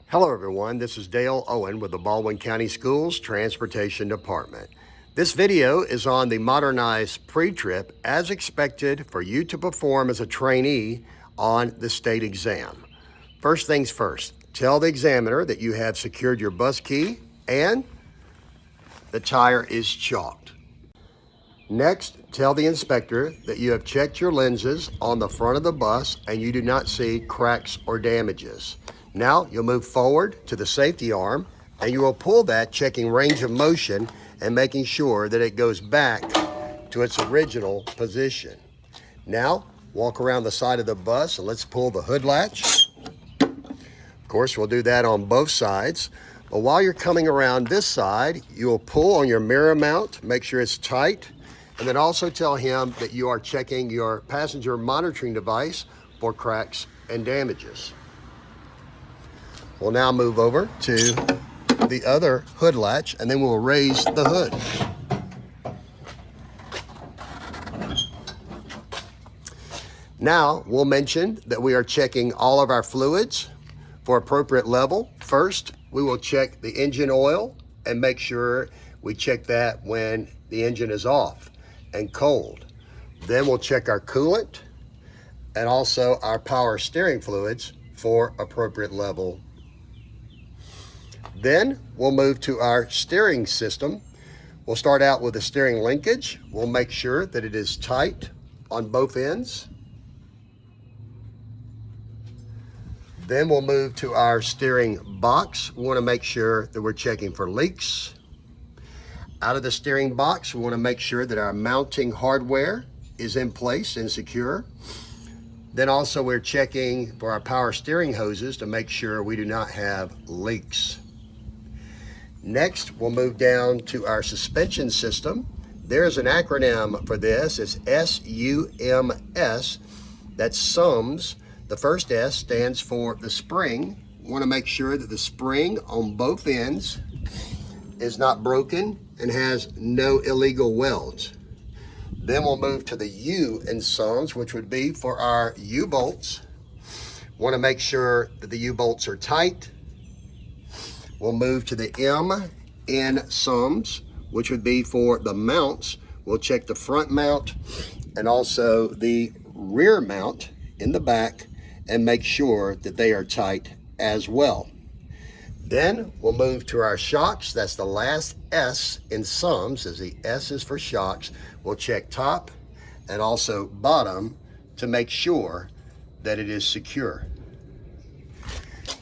Hello everyone, this is Dale Owen with the Baldwin County Schools Transportation Department. This video is on the Modernized Pretrip as expected for you to perform as a trainee on the state exam. First things first, tell the examiner that you have secured your bus key and the tire is chalked. Next, tell the inspector that you have checked your lenses on the front of the bus and you do not see cracks or damages. Now you'll move forward to the safety arm and you will pull that, checking range of motion and making sure that it goes back to its original position. Now walk around the side of the bus and let's pull the hood latch. Of course, we'll do that on both sides. But while you're coming around this side, you will pull on your mirror mount, make sure it's tight, and then also tell him that you are checking your passenger monitoring device for cracks and damages. We'll now move over to the other hood latch and then we'll raise the hood. Now we'll mention that we are checking all of our fluids for appropriate level. First, we will check the engine oil and make sure we check that when the engine is off and cold. Then we'll check our coolant and also our power steering fluids for appropriate level. Then we'll move to our steering system. We'll start out with the steering linkage. We'll make sure that it is tight on both ends. Then we'll move to our steering box. We want to make sure that we're checking for leaks. Out of the steering box, we want to make sure that our mounting hardware is in place and secure. Then also we're checking for our power steering hoses to make sure we do not have leaks. Next, we'll move down to our suspension system. There's an acronym for this. It's SUMS. That's SUMS. The first S stands for the spring. We want to make sure that the spring on both ends is not broken and has no illegal welds. Then we'll move to the U in SUMS, which would be for our U-bolts. Want to make sure that the U-bolts are tight. We'll move to the M in SUMS, which would be for the mounts. We'll check the front mount and also the rear mount in the back and make sure that they are tight as well. Then we'll move to our shocks. That's the last S in SUMS, as the S is for shocks. We'll check top and also bottom to make sure that it is secure.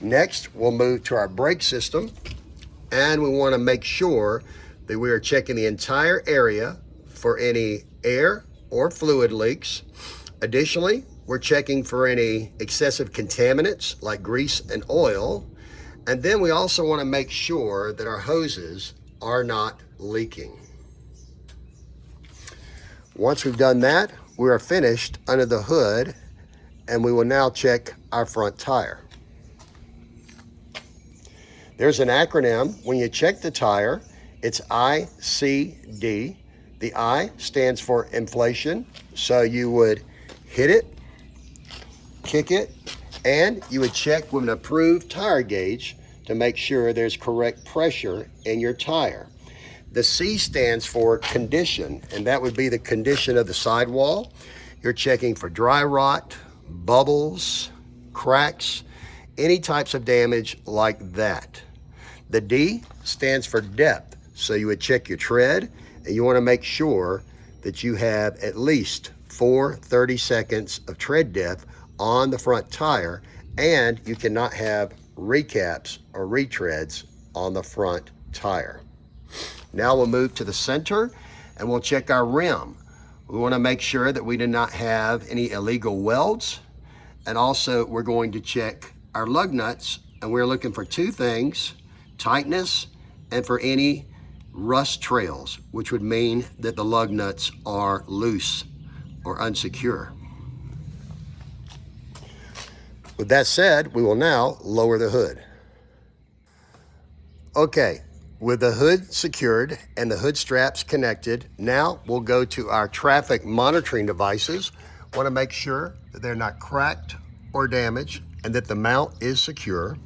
Next, we'll move to our brake system and we want to make sure that we are checking the entire area for any air or fluid leaks. Additionally, we're checking for any excessive contaminants like grease and oil. And then we also want to make sure that our hoses are not leaking. Once we've done that, we are finished under the hood and we will now check our front tire. There's an acronym. When you check the tire, it's ICD. The I stands for inflation. So you would hit it, kick it, and you would check with an approved tire gauge to make sure there's correct pressure in your tire. The C stands for condition, and that would be the condition of the sidewall. You're checking for dry rot, bubbles, cracks, any types of damage like that. The D stands for depth. So you would check your tread and you want to make sure that you have at least 30 seconds of tread depth on the front tire, and you cannot have recaps or retreads on the front tire. Now we'll move to the center and we'll check our rim. We want to make sure that we do not have any illegal welds, and also we're going to check our lug nuts, and we're looking for two things: tightness and for any rust trails, which would mean that the lug nuts are loose or unsecure. With that said, we will now lower the hood. Okay, with the hood secured and the hood straps connected, now we'll go to our traffic monitoring devices. Want to make sure that they're not cracked or damaged and that the mount is secure.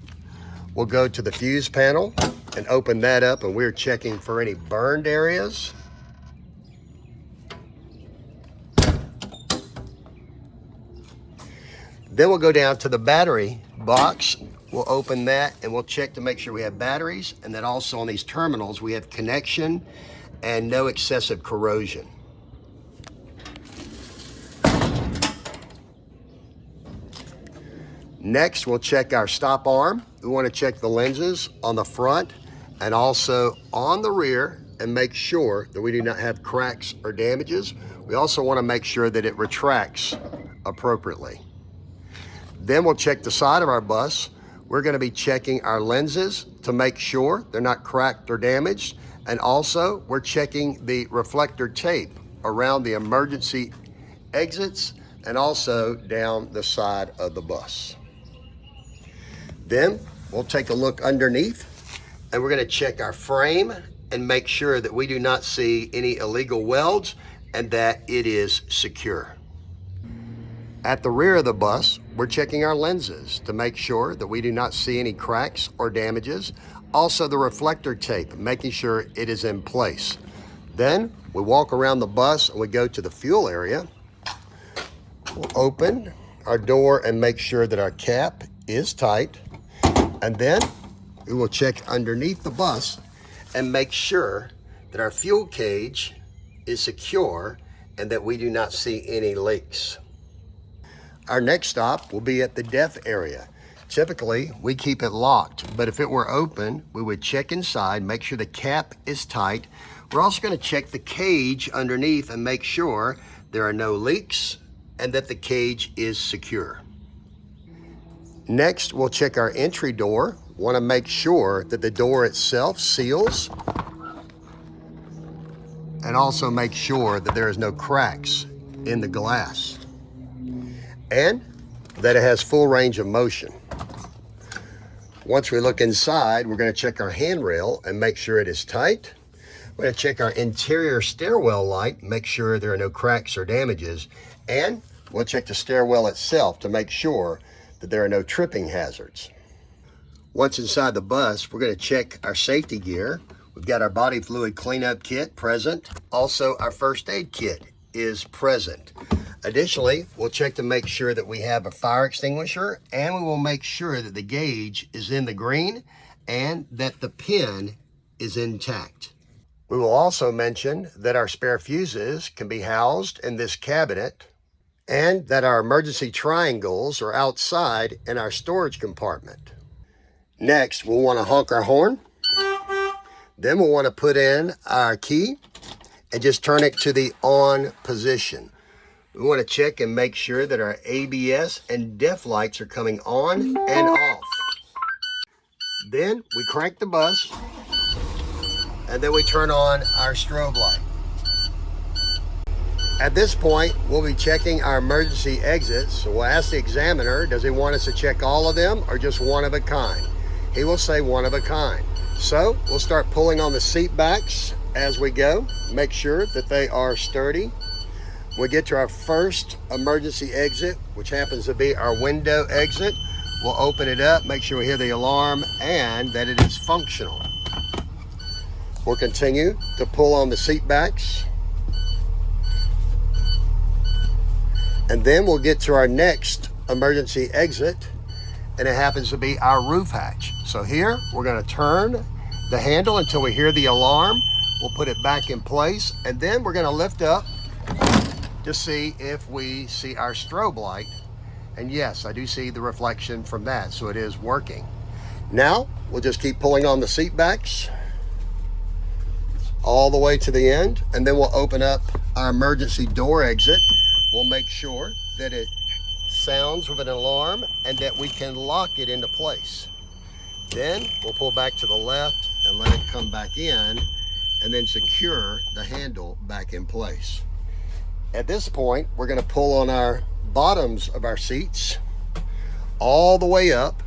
we'll go to the fuse panel and open that up, and we're checking for any burned areas. Then we'll go down to the battery box. We'll open that and we'll check to make sure we have batteries, and that also on these terminals we have connection and no excessive corrosion. Next, we'll check our stop arm. We want to check the lenses on the front and also on the rear and make sure that we do not have cracks or damages. We also want to make sure that it retracts appropriately. Then we'll check the side of our bus. We're going to be checking our lenses to make sure they're not cracked or damaged. And also we're checking the reflector tape around the emergency exits and also down the side of the bus. Then we'll take a look underneath and we're going to check our frame and make sure that we do not see any illegal welds and that it is secure. At the rear of the bus, we're checking our lenses to make sure that we do not see any cracks or damages. Also the reflector tape, making sure it is in place. Then we walk around the bus and we go to the fuel area. We'll open our door and make sure that our cap is tight. And then we will check underneath the bus and make sure that our fuel cage is secure and that we do not see any leaks. Our next stop will be at the DEF area. Typically, we keep it locked, but if it were open, we would check inside, make sure the cap is tight. We're also going to check the cage underneath and make sure there are no leaks and that the cage is secure. Next, we'll check our entry door. Want to make sure that the door itself seals and also make sure that there is no cracks in the glass and that it has full range of motion. Once we look inside, we're going to check our handrail and make sure it is tight. We're going to check our interior stairwell light, make sure there are no cracks or damages, and we'll check the stairwell itself to make sure that there are no tripping hazards. Once inside the bus, we're going to check our safety gear. We've got our body fluid cleanup kit present. Also, our first aid kit is present. Additionally, we'll check to make sure that we have a fire extinguisher, and we will make sure that the gauge is in the green and that the pin is intact. We will also mention that our spare fuses can be housed in this cabinet and that our emergency triangles are outside in our storage compartment. Next, we'll want to honk our horn. Then we'll want to put in our key and just turn it to the on position. We want to check and make sure that our ABS and DEF lights are coming on and off. Then we crank the bus and then we turn on our strobe light. At this point, we'll be checking our emergency exits. So we'll ask the examiner, does he want us to check all of them or just one of a kind? He will say one of a kind. So we'll start pulling on the seat backs as we go. Make sure that they are sturdy. We get to our first emergency exit, which happens to be our window exit. We'll open it up, make sure we hear the alarm and that it is functional. We'll continue to pull on the seat backs. And then we'll get to our next emergency exit, and it happens to be our roof hatch. So here, we're gonna turn the handle until we hear the alarm. We'll put it back in place, and then we're gonna lift up to see if we see our strobe light. And yes, I do see the reflection from that, so it is working. Now, we'll just keep pulling on the seat backs all the way to the end, and then we'll open up our emergency door exit. We'll make sure that it sounds with an alarm and that we can lock it into place. Then we'll pull back to the left and let it come back in and then secure the handle back in place. At this point, we're going to pull on our bottoms of our seats all the way up.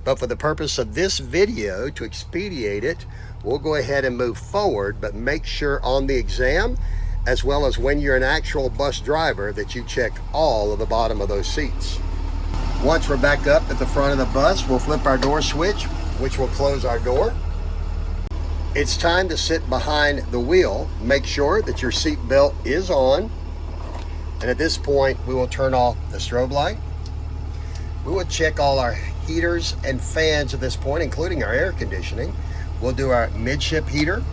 But for the purpose of this video, to expedite it, we'll go ahead and move forward, but make sure on the exam, as well as when you're an actual bus driver, that you check all of the bottom of those seats. Once we're back up at the front of the bus, we'll flip our door switch, which will close our door. It's time to sit behind the wheel. Make sure that your seat belt is on. And at this point, we will turn off the strobe light. We will check all our heaters and fans at this point, including our air conditioning. We'll do our midship heater.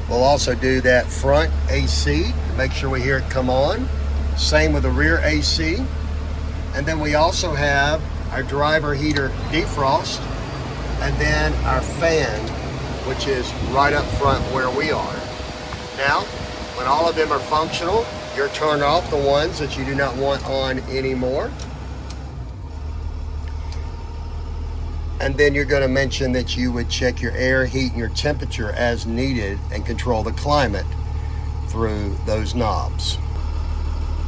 We'll also do that front AC to make sure we hear it come on. Same with the rear AC. And then we also have our driver heater defrost, and then our fan, which is right up front where we are. Now, when all of them are functional, you're turning off the ones that you do not want on anymore. And then you're going to mention that you would check your air, heat, and your temperature as needed and control the climate through those knobs.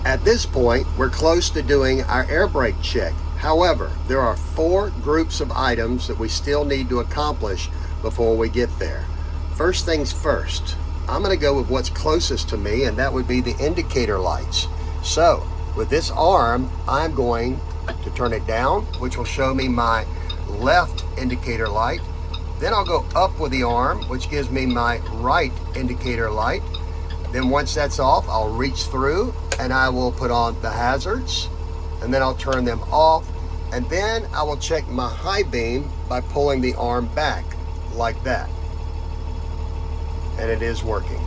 At this point, we're close to doing our air brake check. However, there are 4 groups of items that we still need to accomplish before we get there. First things first, I'm going to go with what's closest to me, and that would be the indicator lights. So, with this arm, I'm going to turn it down, which will show me my left indicator light. Then I'll go up with the arm, which gives me my right indicator light. Then once that's off, I'll reach through and I will put on the hazards, and then I'll turn them off, and then I will check my high beam by pulling the arm back like that. And it is working.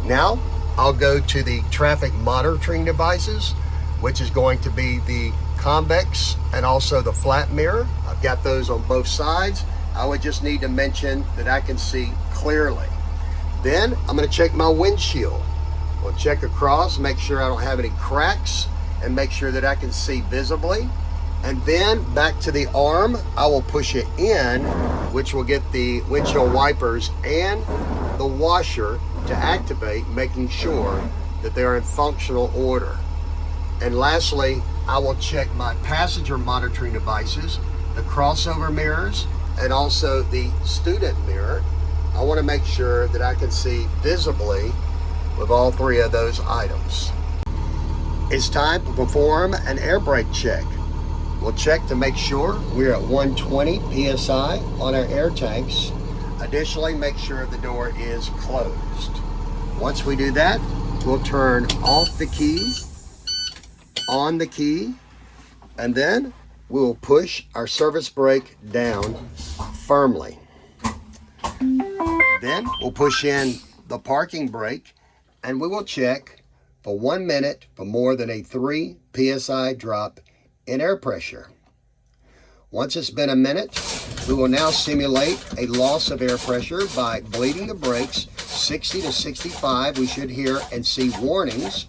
Now I'll go to the traffic monitoring devices, which is going to be the convex and also the flat mirror. I've got those on both sides. I would just need to mention that I can see clearly. Then I'm going to check my windshield. We'll check across, make sure I don't have any cracks, and make sure that I can see visibly. And then back to the arm, I will push it in, which will get the windshield wipers and the washer to activate, making sure that they're in functional order. And lastly, I will check my passenger monitoring devices, the crossover mirrors, and also the student mirror. I want to make sure that I can see visibly with all 3 of those items. It's time to perform an air brake check. We'll check to make sure we're at 120 PSI on our air tanks. Additionally, make sure the door is closed. Once we do that, we'll turn off the key, on the key, and then we will push our service brake down firmly. Then we'll push in the parking brake, and we will check for 1 minute for more than a 3 PSI drop in air pressure. Once it's been a minute, we will now simulate a loss of air pressure by bleeding the brakes 60 to 65. We should hear and see warnings.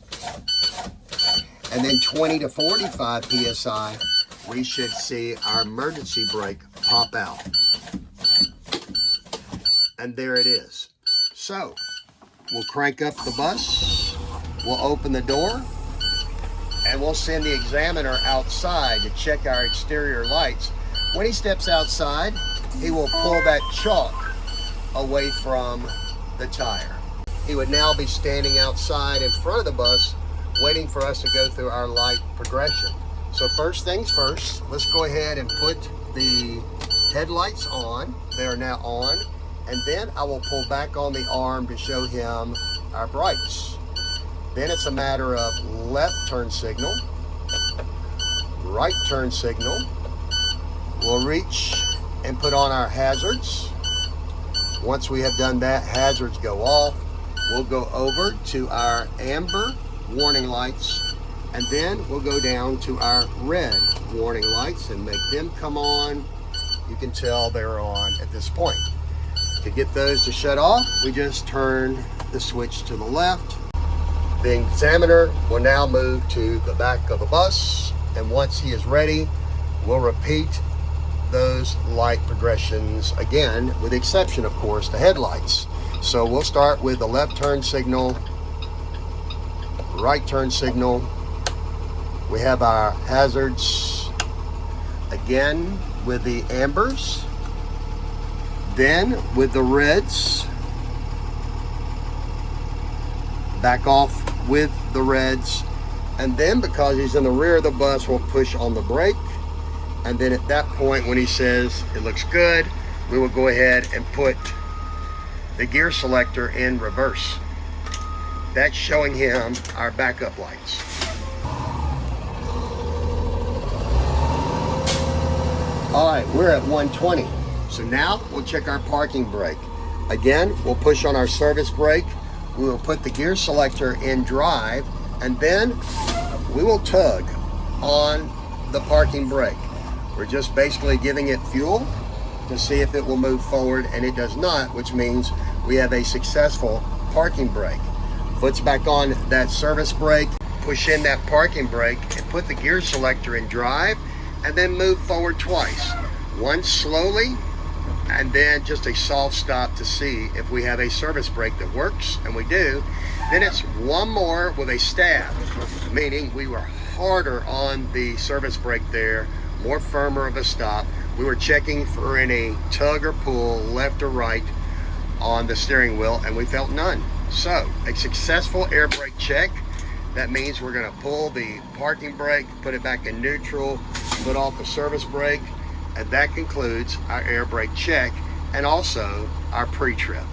And then 20 to 45 PSI, we should see our emergency brake pop out. And there it is. So, we'll crank up the bus, we'll open the door, and we'll send the examiner outside to check our exterior lights. When he steps outside, he will pull that chalk away from the tire. He would now be standing outside in front of the bus, waiting for us to go through our light progression. So first things first, let's go ahead and put the headlights on. They are now on. And then I will pull back on the arm to show him our brights. Then it's a matter of left turn signal, right turn signal. We'll reach and put on our hazards. Once we have done that, hazards go off. We'll go over to our amber warning lights, and then we'll go down to our red warning lights and make them come on. You can tell they're on at this point. To get those to shut off, we just turn the switch to the left. The examiner will now move to the back of the bus, and once he is ready, we'll repeat those light progressions again, with the exception, of course, the headlights. So we'll start with the left turn signal, right turn signal. We have our hazards again with the ambers, then with the reds, back off with the reds, And then because he's in the rear of the bus, we'll push on the brake. And then at that point, when he says it looks good, we will go ahead and put the gear selector in reverse. That's showing him our backup lights. All right, we're at 120. So now we'll check our parking brake. Again, we'll push on our service brake. We will put the gear selector in drive, and then we will tug on the parking brake. We're just basically giving it fuel to see if it will move forward, and it does not, which means we have a successful parking brake. Foot's back on that service brake, push in that parking brake and put the gear selector in drive, and then move forward twice. Once slowly, and then just a soft stop to see if we have a service brake that works, and we do. Then it's one more with a stab, meaning we were harder on the service brake there, more firmer of a stop. We were checking for any tug or pull left or right on the steering wheel, and we felt none. So a successful air brake check. That means we're going to pull the parking brake, put it back in neutral, put off the service brake, and that concludes our air brake check and also our pre-trip.